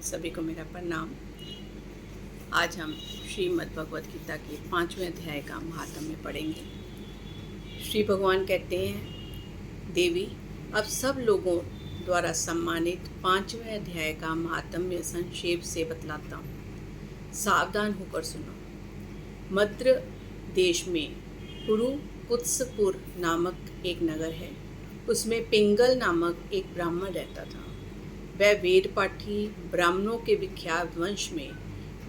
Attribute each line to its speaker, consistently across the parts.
Speaker 1: सभी को मेरा प्रणाम। आज हम श्रीमद् भगवद गीता के 5वें अध्याय का महात्म्य पढ़ेंगे। श्री भगवान कहते हैं, देवी अब सब लोगों द्वारा सम्मानित 5वें अध्याय का महात्म्य संक्षेप से बतलाता हूँ। सावधान होकर सुनो। मद्र देश में कुरुकुत्सपुर नामक एक नगर है। उसमें पिंगल नामक एक ब्राह्मण रहता था। वह वेद पाठी ब्राह्मणों के विख्यात वंश में,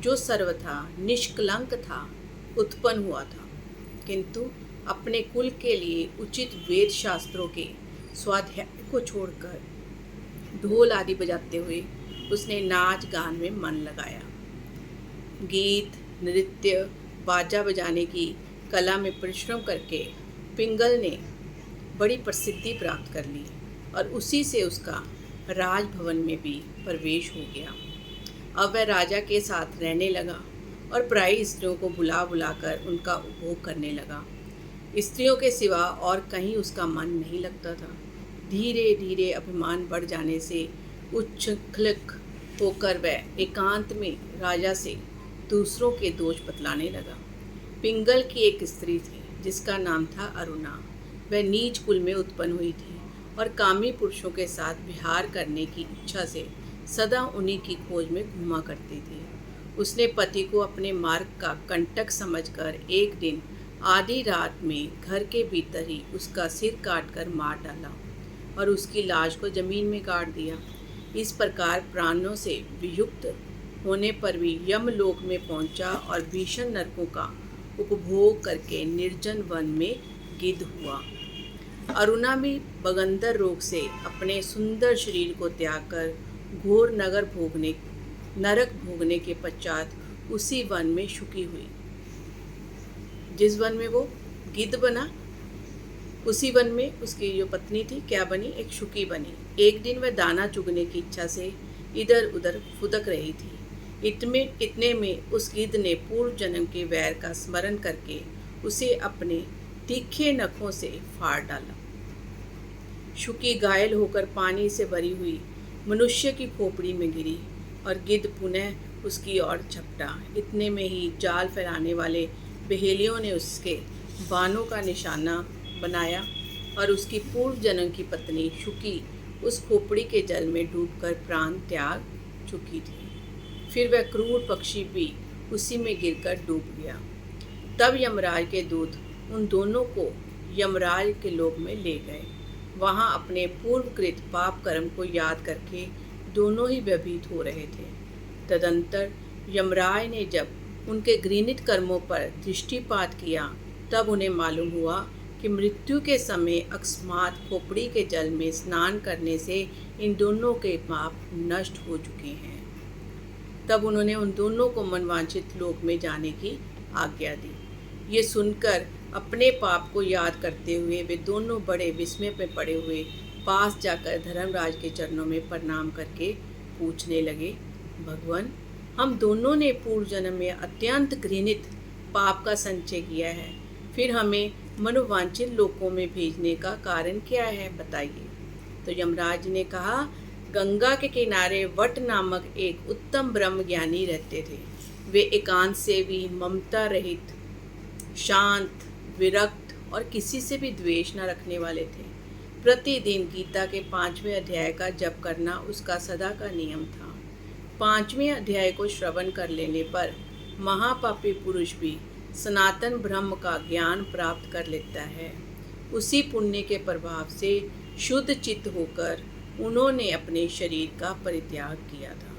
Speaker 1: जो सर्वथा निष्कलंक था, उत्पन्न हुआ था, किंतु अपने कुल के लिए उचित वेद शास्त्रों के स्वाध्याय को छोड़कर ढोल आदि बजाते हुए उसने नाच गान में मन लगाया। गीत, नृत्य, बाजा बजाने की कला में परिश्रम करके पिंगल ने बड़ी प्रसिद्धि प्राप्त कर ली और उसी से उसका राजभवन में भी प्रवेश हो गया। अब वह राजा के साथ रहने लगा और पराई स्त्रियों को बुला बुलाकर उनका उपभोग करने लगा। स्त्रियों के सिवा और कहीं उसका मन नहीं लगता था। धीरे धीरे अभिमान बढ़ जाने से उच्छृंखलित होकर वह एकांत में राजा से दूसरों के दोष बतलाने लगा। पिंगल की एक स्त्री थी जिसका नाम था अरुणा। वह नीच कुल में उत्पन्न हुई थी और कामी पुरुषों के साथ विहार करने की इच्छा से सदा उन्हीं की खोज में घूमा करती थी। उसने पति को अपने मार्ग का कंटक समझकर एक दिन आधी रात में घर के भीतर ही उसका सिर काटकर मार डाला और उसकी लाश को जमीन में गाड़ दिया। इस प्रकार प्राणों से वियुक्त होने पर भी यमलोक में पहुंचा और भीषण नरकों का उपभोग करके निर्जन वन में गिद्ध हुआ। अरुणा भी बगंदर रोग से अपने सुंदर शरीर को त्याग कर घोर नरक भोगने के पश्चात उसी वन में शुकी हुई। जिस वन में वो गिद्ध बना, उसी वन में उसकी जो पत्नी थी क्या बनी, एक शुकी बनी। एक दिन वह दाना चुगने की इच्छा से इधर उधर फुदक रही थी। इतने में उस गिद्ध ने पूर्व जन्म के वैर का स्मरण करके उसे अपने तीखे नखों से फाड़ डाला। शुकी घायल होकर पानी से भरी हुई मनुष्य की खोपड़ी में गिरी और गिद्ध पुनः उसकी ओर झपटा। इतने में ही जाल फैलाने वाले बहेलियों ने उसके बाणों का निशाना बनाया और उसकी पूर्व जन्म की पत्नी शुकी उस खोपड़ी के जल में डूबकर प्राण त्याग चुकी थी। फिर वह क्रूर पक्षी भी उसी में गिरकर डूब गया। तब यमराज के दूत उन दोनों को यमराज के लोक में ले गए। वहाँ अपने पूर्वकृत पाप कर्म को याद करके दोनों ही भयभीत हो रहे थे। तदंतर यमराज ने जब उनके घृणित कर्मों पर दृष्टिपात किया, तब उन्हें मालूम हुआ कि मृत्यु के समय अकस्मात खोपड़ी के जल में स्नान करने से इन दोनों के पाप नष्ट हो चुके हैं। तब उन्होंने उन दोनों को मनवांछित लोक में जाने की आज्ञा दी। ये सुनकर अपने पाप को याद करते हुए वे दोनों बड़े विस्मय में पड़े हुए पास जाकर धर्मराज के चरणों में प्रणाम करके पूछने लगे, भगवान, हम दोनों ने पूर्व जन्म में अत्यंत घृणित पाप का संचय किया है, फिर हमें मनोवांछित लोकों में भेजने का कारण क्या है, बताइए। तो यमराज ने कहा, गंगा के किनारे वट नामक एक उत्तम ब्रह्म ज्ञानी रहते थे। वे एकांत से भी ममता रहित, शांत, विरक्त और किसी से भी द्वेष न रखने वाले थे। प्रतिदिन गीता के 5वें अध्याय का जप करना उसका सदा का नियम था। 5वें अध्याय को श्रवण कर लेने पर महापापी पुरुष भी सनातन ब्रह्म का ज्ञान प्राप्त कर लेता है। उसी पुण्य के प्रभाव से शुद्ध चित्त होकर उन्होंने अपने शरीर का परित्याग किया था।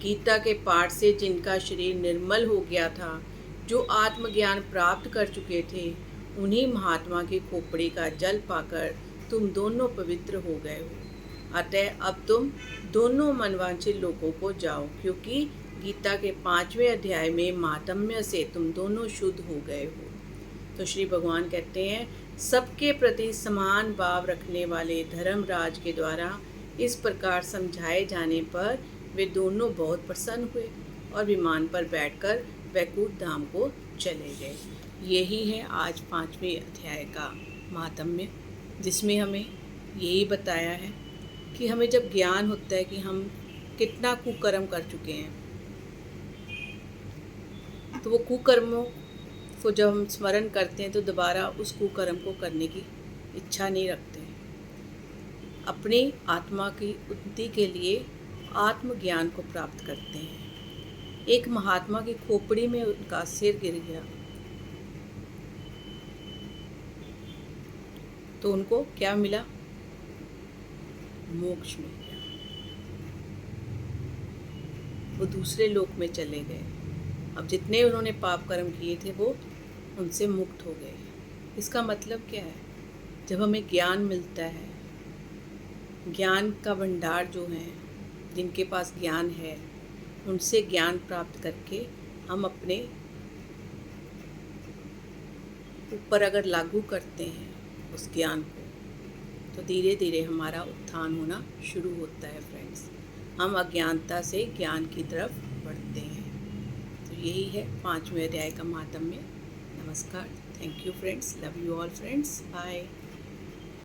Speaker 1: गीता के पाठ से जिनका शरीर निर्मल हो गया था, जो आत्मज्ञान प्राप्त कर चुके थे, उन्हीं महात्मा की खोपड़ी का जल पाकर तुम दोनों पवित्र हो गए हो। अतः अब तुम दोनों मनवांछित लोगों को जाओ, क्योंकि गीता के 5वें अध्याय में महात्म्य से तुम दोनों शुद्ध हो गए हो। तो श्री भगवान कहते हैं, सबके प्रति समान भाव रखने वाले धर्मराज के द्वारा इस प्रकार समझाए जाने पर वे दोनों बहुत प्रसन्न हुए और विमान पर बैठकर वैकुंठ धाम को चले गए। यही है आज 5वें अध्याय का महात्म्य, जिसमें हमें यही बताया है कि हमें जब ज्ञान होता है कि हम कितना कुकर्म कर चुके हैं। तो वो कुकर्मों को जब हम स्मरण करते हैं तो दोबारा उस कुकर्म को करने की इच्छा नहीं रखते। अपनी आत्मा की उन्नति के लिए आत्मज्ञान को प्राप्त करते हैं। एक महात्मा की खोपड़ी में उनका सिर गिर गया तो उनको क्या मिला? मोक्ष मिल गया। वो दूसरे लोक में चले गए। अब जितने उन्होंने पाप कर्म किए थे वो उनसे मुक्त हो गए। इसका मतलब क्या है? जब हमें ज्ञान मिलता है, ज्ञान का भंडार जो है, जिनके पास ज्ञान है, उनसे ज्ञान प्राप्त करके हम अपने ऊपर अगर लागू करते हैं उस ज्ञान को, तो धीरे धीरे हमारा उत्थान होना शुरू होता है फ्रेंड्स। हम अज्ञानता से ज्ञान की तरफ बढ़ते हैं। तो यही है 5वें अध्याय का महात्म्य। नमस्कार, thank you friends, love you all friends, bye.